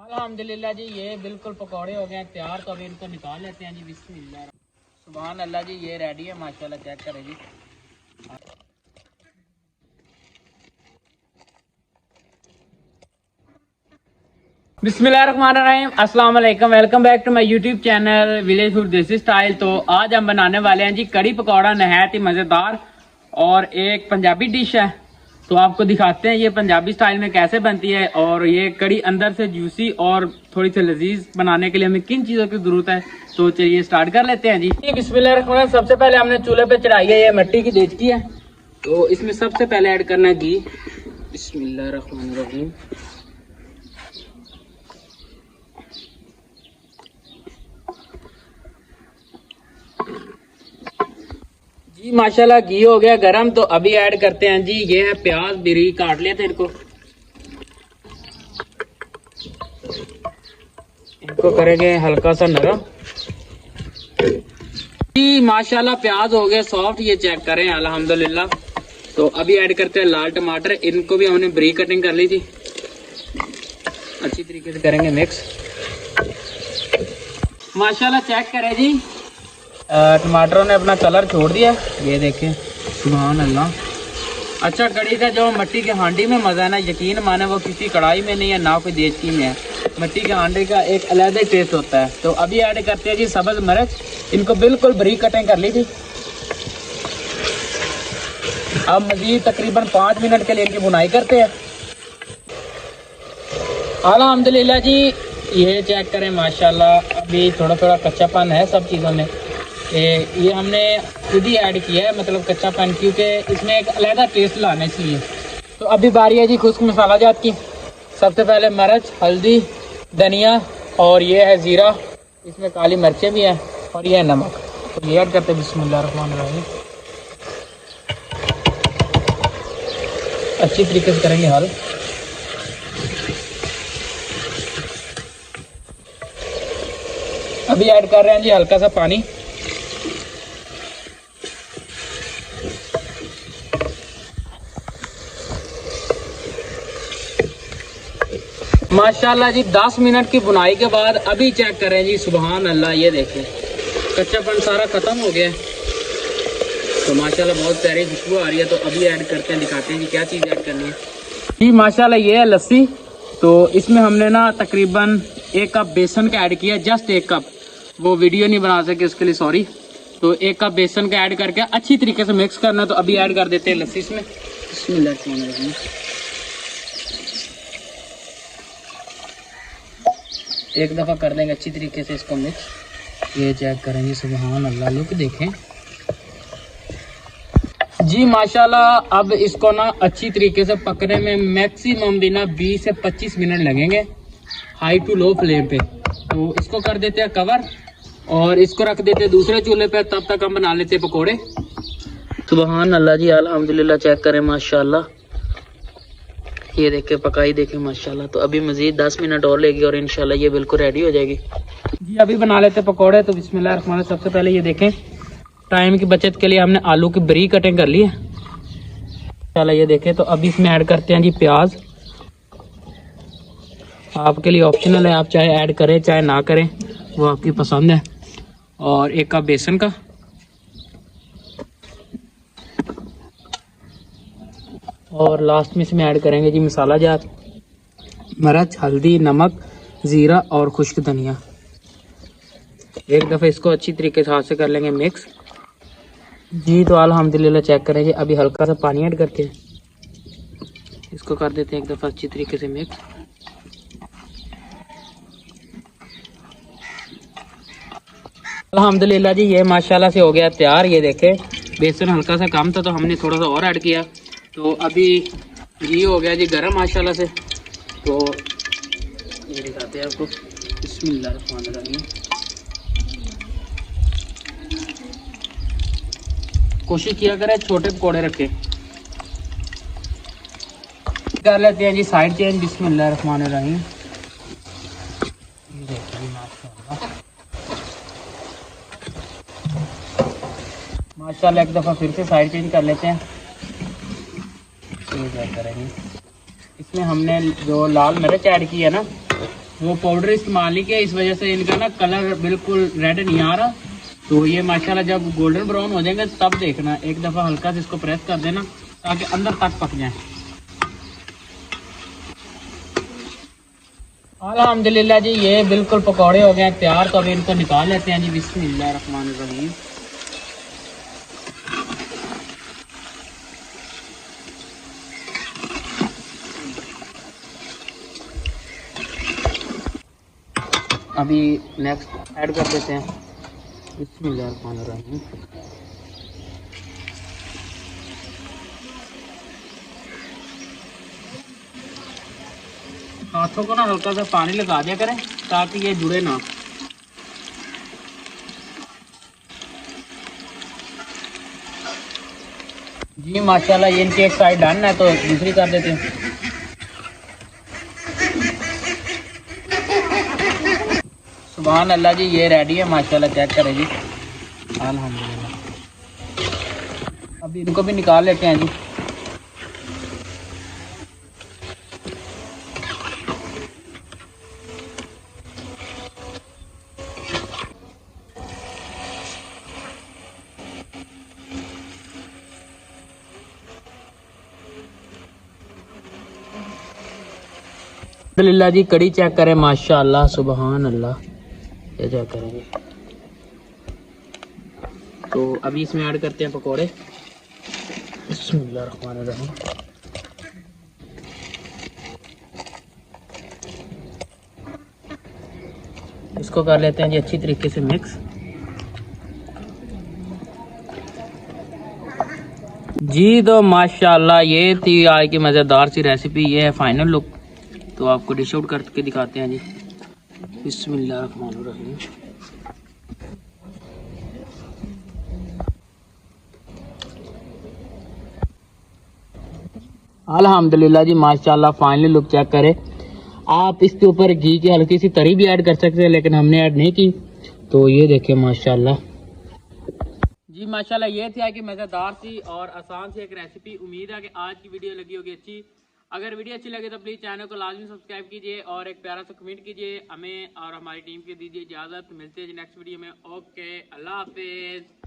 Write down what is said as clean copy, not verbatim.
अल्हम्दुलिल्लाह जी, ये बिल्कुल पकौड़े हो गए तैयार। तो अभी इनको निकाल लेते हैं जी। बिस्मिल्लाह, सुभान अल्लाह जी, ये रेडी है माशाल्लाह। चेक करें जी। बिस्मिल्लाहिर्रहमानिर्रहीम, अस्सलाम वालेकुम, welcome back to my YouTube channel village food desi style. तो आज हम बनाने वाले हैं जी कड़ी पकौड़ा, नहायत ही मज़ेदार और एक पंजाबी डिश है। तो आपको दिखाते हैं ये पंजाबी स्टाइल में कैसे बनती है। और ये कड़ी अंदर से जूसी और थोड़ी सी लजीज बनाने के लिए हमें किन चीज़ों की ज़रूरत है, तो चलिए स्टार्ट कर लेते हैं जी। बिस्मिल्लाहिर्रहमानिर्रहीम, सबसे पहले हमने चूल्हे पे चढ़ाई है ये मिट्टी की देचकी है। तो इसमें सबसे पहले ऐड करना है घी। बिस्मिल्लाहिर्रहमानिर्रहीम। जी माशाल्लाह घी हो गया गरम। तो अभी ऐड करते हैं जी, ये है प्याज, बारीक काट लिया था इनको करेंगे हल्का सा नरम। जी माशाल्लाह प्याज हो गए सॉफ्ट, ये चेक करें अल्हम्दुलिल्लाह। तो अभी ऐड करते हैं लाल टमाटर, इनको भी हमने बारीक कटिंग कर ली थी। अच्छी तरीके से करेंगे मिक्स। माशाल्लाह चेक करें जी, टमाटरों ने अपना कलर छोड़ दिया, ये देखें, सुभान अल्लाह। अच्छा, कड़ी का जो मिट्टी के हांडी में मज़ा है ना, यकीन माने वो किसी कढ़ाई में नहीं है, ना कोई देचकी में है। मिट्टी के हांडी का एक अलग ही टेस्ट होता है। तो अभी ऐड करते हैं जी सब्ज़ मिर्च, इनको बिल्कुल बारीक कटिंग कर ली थी। अब मज़ीद तकरीबन 5 मिनट के लिए इनकी बुनाई करते हैं। अल्हम्दुलिल्लाह जी, ये चेक करें माशाल्लाह, अभी थोड़ा थोड़ा कच्चापन है सब चीज़ों में। ये हमने खुद ही ऐड किया है, मतलब कच्चापन, क्योंकि इसमें एक अलग टेस्ट लाना इसलिए। तो अभी बारी है जी खुश्क मसाला जात की। सबसे पहले मिर्च, हल्दी, धनिया और ये है ज़ीरा, इसमें काली मिर्चें भी हैं और ये है नमक। तो ये ऐड करते हैं। बिस्मिल्लाहिर्रहमानिर्रहीम। अच्छी तरीके से करेंगे हल। अभी ऐड कर रहे हैं जी हल्का सा पानी। माशाल्लाह जी 10 मिनट की बुनाई के बाद अभी चेक करें जी, सुभान अल्लाह, ये देखें कच्चापन सारा ख़त्म हो गया। तो माशाल्लाह बहुत प्यारी खुशबू आ रही है। तो अभी ऐड करते हैं, दिखाते हैं जी क्या चीज़ ऐड करनी है। जी माशाल्लाह ये है लस्सी। तो इसमें हमने ना तकरीबन 1 कप बेसन का ऐड किया, जस्ट 1 कप। वो वीडियो नहीं बना सके, उसके लिए सॉरी। तो 1 कप बेसन का ऐड करके अच्छी तरीके से मिक्स करना। तो अभी ऐड कर देते हैं लस्सी इसमें। बिस्मिल्लाह, एक दफ़ा कर लेंगे अच्छी तरीके से इसको मिक्स। ये चेक करेंगे, सुभान अल्लाह, लुक देखें जी माशाल्लाह। अब इसको ना अच्छी तरीके से पकने में मैक्सिमम भी ना 20 से 25 मिनट लगेंगे, हाई टू लो फ्लेम पे। तो इसको कर देते हैं कवर और इसको रख देते हैं दूसरे चूल्हे पे। तब तक हम बना लेते हैं पकौड़े। सुभान अल्लाह जी, अल्हम्दुलिल्लाह, चेक करें माशाल्लाह, ये देखे पकाई देखें माशाल्लाह। तो अभी मज़ीद 10 मिनट और लेगी और इंशाल्लाह ये बिल्कुल रेडी हो जाएगी जी। अभी बना लेते पकौड़े। तो बिस्मिल्लाह, सबसे पहले ये देखें, टाइम की बचत के लिए हमने आलू की बारीक कटिंग कर ली है इंशाल्लाह, ये देखें। तो अभी इसमें ऐड करते हैं जी प्याज। आपके लिए ऑप्शनल है, आप चाहे ऐड करें चाहे ना करें, वो आपकी पसंद है। और 1 कप बेसन का, और लास्ट में इसमें ऐड करेंगे जी मसाला जात, मिर्च, हल्दी, नमक, ज़ीरा और खुश्क धनिया। एक दफ़ा इसको अच्छी तरीके से हाथ से कर लेंगे मिक्स जी। तो अल्हम्दुलिल्लाह चेक करेंगे। अभी हल्का सा पानी ऐड करके इसको कर देते हैं एक दफ़ा अच्छी तरीके से मिक्स। अल्हम्दुलिल्लाह जी, ये माशाल्लाह से हो गया तैयार। ये देखें, बेसन हल्का सा कम था तो हमने थोड़ा सा और ऐड किया। तो अभी घी हो गया जी गरम माशाल्लाह से। तो ये दिखाते हैं आपको। बिस्मिल्लाहिर्रहमानिर्रहीम। कोशिश किया करें छोटे पकौड़े रखे। कर लेते हैं जी साइड चेंज। बिस्मिल्लाहिर्रहमानिर्रहीम। माशाल्लाह एक दफ़ा फिर से साइड चेंज कर लेते हैं। करेंगे इसमें हमने जो लाल मिर्च ऐड की है ना, वो पाउडर इस्तेमाल नहीं किया, इस वजह से इनका ना कलर बिल्कुल रेड नहीं आ रहा। तो ये माशाल्लाह जब गोल्डन ब्राउन हो जाएंगे तब देखना, एक दफ़ा हल्का से इसको प्रेस कर देना ताकि अंदर तक पक जाए। अल्हम्दुलिल्लाह जी ये बिल्कुल पकौड़े हो गए हैं तैयार। तो अभी इनको निकाल लेते हैं जी। बिस्मिल्लाहिर्रहमानिर्रहीम। अभी नेक्स्ट ऐड कर देते हैं। बिस्मिल्लाहिर्रहमानिर्रहीम। हाथों को ना हल्का सा पानी लगा दिया करें ताकि ये जुड़े ना। जी माशाल्लाह ये इनकी एक साइड डन है तो दूसरी कर देते हैं। सुभान अल्लाह जी ये रेडी है माशाल्लाह, चेक करें जी। अल्हम्दुलिल्लाह अभी इनको भी निकाल लेते हैं जी। अल्हम्दुलिल्लाह जी कड़ी चेक करें माशाल्लाह, सुभान अल्लाह, ये चेक करेंगे। तो अभी इसमें ऐड करते हैं पकोड़े। बिस्मिल्लाहिर्रहमानिर्रहीम। इसको कर लेते हैं जी अच्छी तरीके से मिक्स। जी तो माशाल्लाह ये थी आज की मज़ेदार सी रेसिपी। ये है फाइनल लुक, तो आपको डिश आउट करके दिखाते हैं जी। बिस्मिल्लाहिर्रहमानिर्रहीम। अल्हम्दुलिल्लाह जी माशाल्लाह फाइनली लुक चेक करें। आप इसके ऊपर घी की हल्की सी तरी भी ऐड कर सकते हैं लेकिन हमने ऐड नहीं की। तो ये देखिए माशाल्लाह जी माशाल्लाह ये थी कि मज़ेदार सी और आसान सी एक रेसिपी। उम्मीद है कि आज की वीडियो लगी होगी अच्छी। अगर वीडियो अच्छी लगे तो प्लीज़ चैनल को लाजमी सब्सक्राइब कीजिए और एक प्यारा सा कमेंट कीजिए। हमें और हमारी टीम को दीजिए इजाज़त। मिलते हैं नेक्स्ट वीडियो में। ओके, अल्लाह हाफिज़।